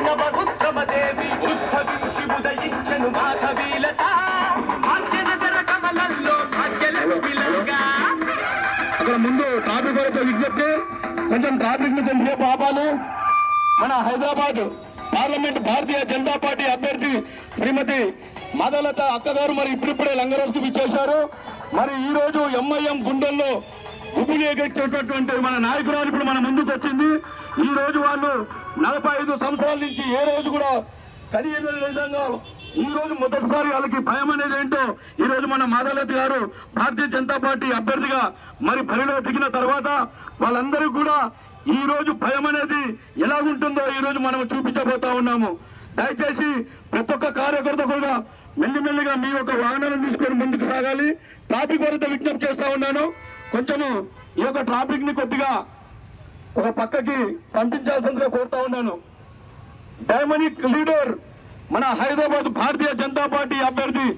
నవరుద్రమ దేవి ఉద్భవించి ఉదయించెను మాధవీలత భాగ్యనగర కమలంలో భాగ్యలక్ష్మిలంగా. అక్కడ ముందు ట్రాఫిక్ వాళ్ళతో విజ్ఞప్తి, కొంచెం ట్రాఫిక్ ని కొంచెం ఆపాలి. మన హైదరాబాద్ పార్లమెంట్ భారతీయ జనతా పార్టీ అభ్యర్థి శ్రీమతి మాధవలత అక్కగారు మరి ఇప్పుడిప్పుడే లంగరోజుకు విచ్చేశారు. మరి ఈ రోజు ఎంఐఎం గుండెల్లో గుబులు ఎగెట్టేటటువంటి మన నాయకురాలు ఇప్పుడు మన ముందుకు వచ్చింది. ఈ రోజు వాళ్ళు 45 సంవత్సరాల నుంచి ఏ రోజు కూడా కడిగిన విధంగా ఈ రోజు మొదటిసారి వాళ్ళకి భయం అనేది ఏంటో ఈ రోజు మన మాధవలత గారు భారతీయ జనతా పార్టీ అభ్యర్థిగా మరి బరిలో దిగిన తర్వాత వాళ్ళందరూ కూడా ఈ రోజు భయం అనేది ఎలాగుంటుందో ఈ రోజు మనం చూపించబోతా ఉన్నాము. దయచేసి ప్రతి ఒక్క కార్యకర్త కూడా మెల్లిమెల్లిగా మీ యొక్క వాహనాలను తీసుకొని ముందుకు సాగాలి. ట్రాఫిక్ వారితో విజ్ఞప్తి చేస్తా ఉన్నాను, కొంచెము ఈ యొక్క ట్రాఫిక్ ని కొద్దిగా ఒక పక్కకి పంపించాల్సిందిగా కోరుతా ఉన్నాను. డైనమిక్ లీడర్ మన హైదరాబాద్ భారతీయ జనతా పార్టీ అభ్యర్థి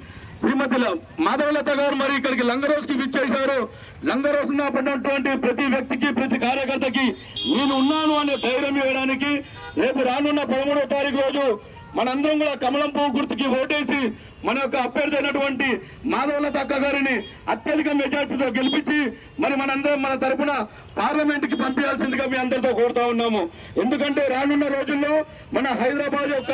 శ్రీమతి మాధవలత గారు మరి ఇక్కడికి లంగరోజుకి విచ్చేశారు. లంగరోజున పడినటువంటి ప్రతి వ్యక్తికి ప్రతి కార్యకర్తకి నేను ఉన్నాను అనే ధైర్యం ఇవ్వడానికి రేపు రానున్న 13వ తారీఖు రోజు మనందరం కూడా కమలం పువ్వు గుర్తుకి ఓటేసి మన యొక్క అభ్యర్థి అయినటువంటి మాధవలత అక్క గారిని అత్యధిక మెజార్టీతో గెలిపించి మరి మనందరం మన తరఫున పార్లమెంట్ కి పంపించాల్సిందిగా మీ అందరితో కోరుతా ఉన్నాము. ఎందుకంటే రానున్న రోజుల్లో మన హైదరాబాద్ యొక్క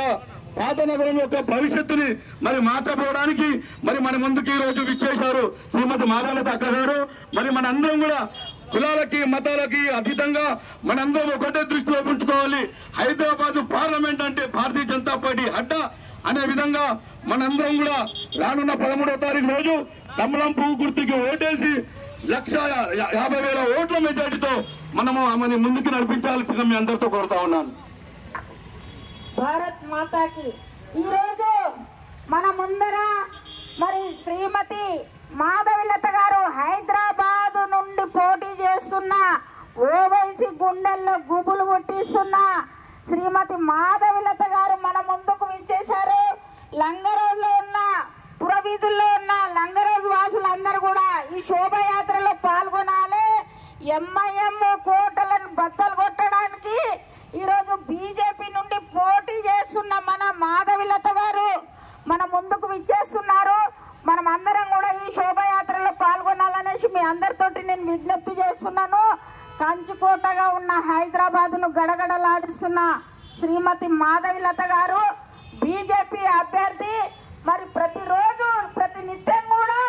పాత నగరం యొక్క భవిష్యత్తుని మరి మార్చబోవడానికి మరి మన ముందుకు ఈ రోజు విచ్చేశారు శ్రీమతి మాధవలత అక్క గారు. మరి మనందరం కూడా కులాలకి మతాలకి అతీతంగా మనందరం ఒకటే దృష్టిలో ఉంచుకోవాలి. హైదరాబాద్ పార్లమెంట్ అంటే భారతీయ జనతా పార్టీ అడ్డా అనే విధంగా మనందరం కూడా రానున్న 13వ తారీఖు రోజు కమలం పువ్వు గుర్తుకి ఓటేసి 1,50,000 ఓట్ల మెజార్టీతో మనము ఆమెను ముందుకు నడిపించాల్సిందిగా మీ అందరితో కోరుతా ఉన్నాను. భారత్ మాతాకి ఈరోజు మన ముందర మరి శ్రీమతి మాధవలత గారు హైదరాబాద్ నుండి పోటీ చేస్తున్న ఓవైసీ గుండెల్లో గుబులు పుట్టిస్తున్న శ్రీమతి మాధవలత గారు మన ముందుకు విచ్చేశారు. లంగరోజులో ఉన్న పురవీధుల్లో ఉన్న లంగరోజు వాసులందరూ కూడా ఈ శోభయాత్రలో పాల్గొనాలి. ఎంఐఎం కోటలను బద్దలు కొట్టడానికి ఈరోజు బీజేపీ నుండి పోటీ చేస్తున్న మన మాధవలత గారు మన ముందుకు విచ్చేస్తున్నారు. మనం అందరం కూడా ఈ శోభయాత్రలో పాల్గొనాలనేసి మీ అందరితోటి నేను విజ్ఞప్తి చేస్తున్నాను. కంచుకోటగా ఉన్న హైదరాబాద్ ను గడగడలాడిస్తున్న శ్రీమతి మాధవలత గారు బీజేపీ అభ్యర్థి. మరి ప్రతిరోజు ప్రతి నిత్యం కూడా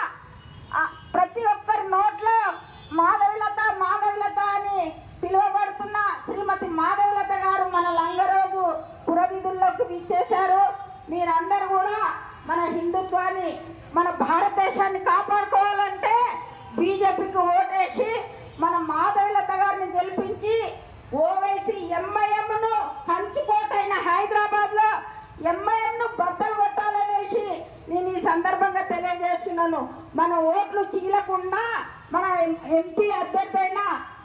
ప్రతి ఒక్కరి నోట్లో మాధవలత మాధవలత అని పిలువబడుతున్న శ్రీమతి మాధవలత గారు మన లంగరోజు పురవీధుల్లోకి విచ్చేశారు. మీరందరూ కూడా మన హిందుత్వాన్ని మన భారతదేశాన్ని కాపాడుకోవాలంటే బీజేపీకి ఓటేసి మన మాధవలత గారిని గెలిపించి ఓవైసీ ఎంఐఎం ను కంచుకోటైన హైదరాబాద్ లో ఎంఐఎం ను బద్దలు కొట్టాలనేసి నేను ఈ సందర్భంగా తెలియజేస్తున్నాను. మన ఓట్లు చీలకుండా మన ఎంపీ అభ్యర్థి అయిన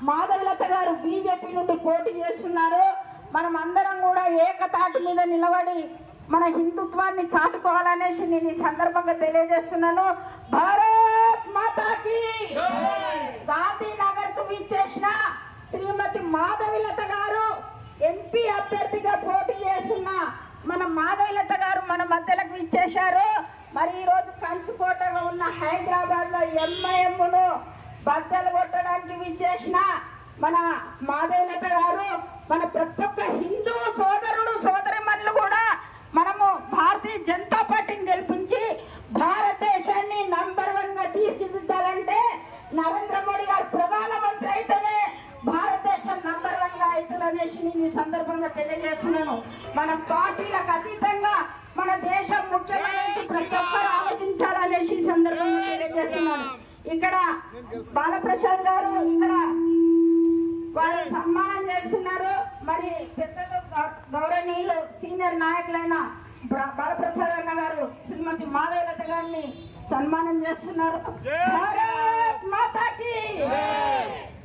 మాధవలత గారు బీజేపీ నుండి పోటీ చేస్తున్నారు. మనం అందరం కూడా ఏకతాటి మీద నిలబడి మన హిందుత్వాన్ని చాటుకోవాలనేసి నేను ఈ సందర్భంగా తెలియజేస్తున్నాను. భారత్ మాతాకి గాంధీనగర్ కు విచ్చేసిన శ్రీమతి మాధవలత గారు ఎంపీ అభ్యర్థిగా పోటీ చేస్తున్న మన మాధవలత గారు మన మధ్యలోకి విచ్చేశారు. మరి ఈ రోజు కంచుకోటగా ఉన్న హైదరాబాద్ లో ఎంఐఎం ను బద్దలు కొట్టడానికి విచ్చేసిన మన మాధవలత గారు మన ప్రతి ఒక్క హిందూ సోదరుడు సోదరిమణులు కూడా మనము భారతీయ జనతా పార్టీని గెలిపించి భారతదేశాన్ని నంబర్ 1 గా తీర్చిదిద్దాలంటే నరేంద్ర మోడీ గారు ప్రధానమంత్రి అయితేనే భారతదేశం నంబర్ 1 గా అవుతుందనేసి నేను ఈ సందర్భంగా తెలియజేస్తున్నాను. మన పార్టీలకు అతీతంగా మన దేశం ముఖ్యమంత్రి ప్రతి ఒక్కరు ఆలోచించాలనేసి ఈ సందర్భంగా తెలియజేస్తున్నాను. ఇక్కడ బాలప్రసాద్ గారు ఇక్కడ వారు సన్మానం చేస్తున్నారు. మరి పెద్దలు గౌరవనీయులు సీనియర్ నాయకులైన బాలప్రసాద్ అన్న గారు శ్రీమతి మాధవలత గారిని సన్మానం చేస్తున్నారు. భారత్ మాతాకి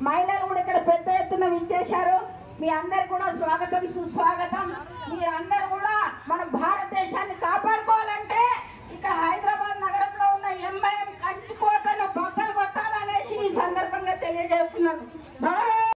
మహిళలు కూడా ఇక్కడ పెద్ద ఎత్తున విచ్చేశారు. మీ అందరు కూడా స్వాగతం సుస్వాగతం. మీరందరూ కూడా మన భారతదేశాన్ని కాపాడుకోవాలంటే ఇక్కడ హైదరాబాద్ నగరంలో ఉన్న ఎంఐఎం కంచుకోటను బద్దలు కొట్టాలనేసి ఈ సందర్భంగా తెలియజేస్తున్నాను.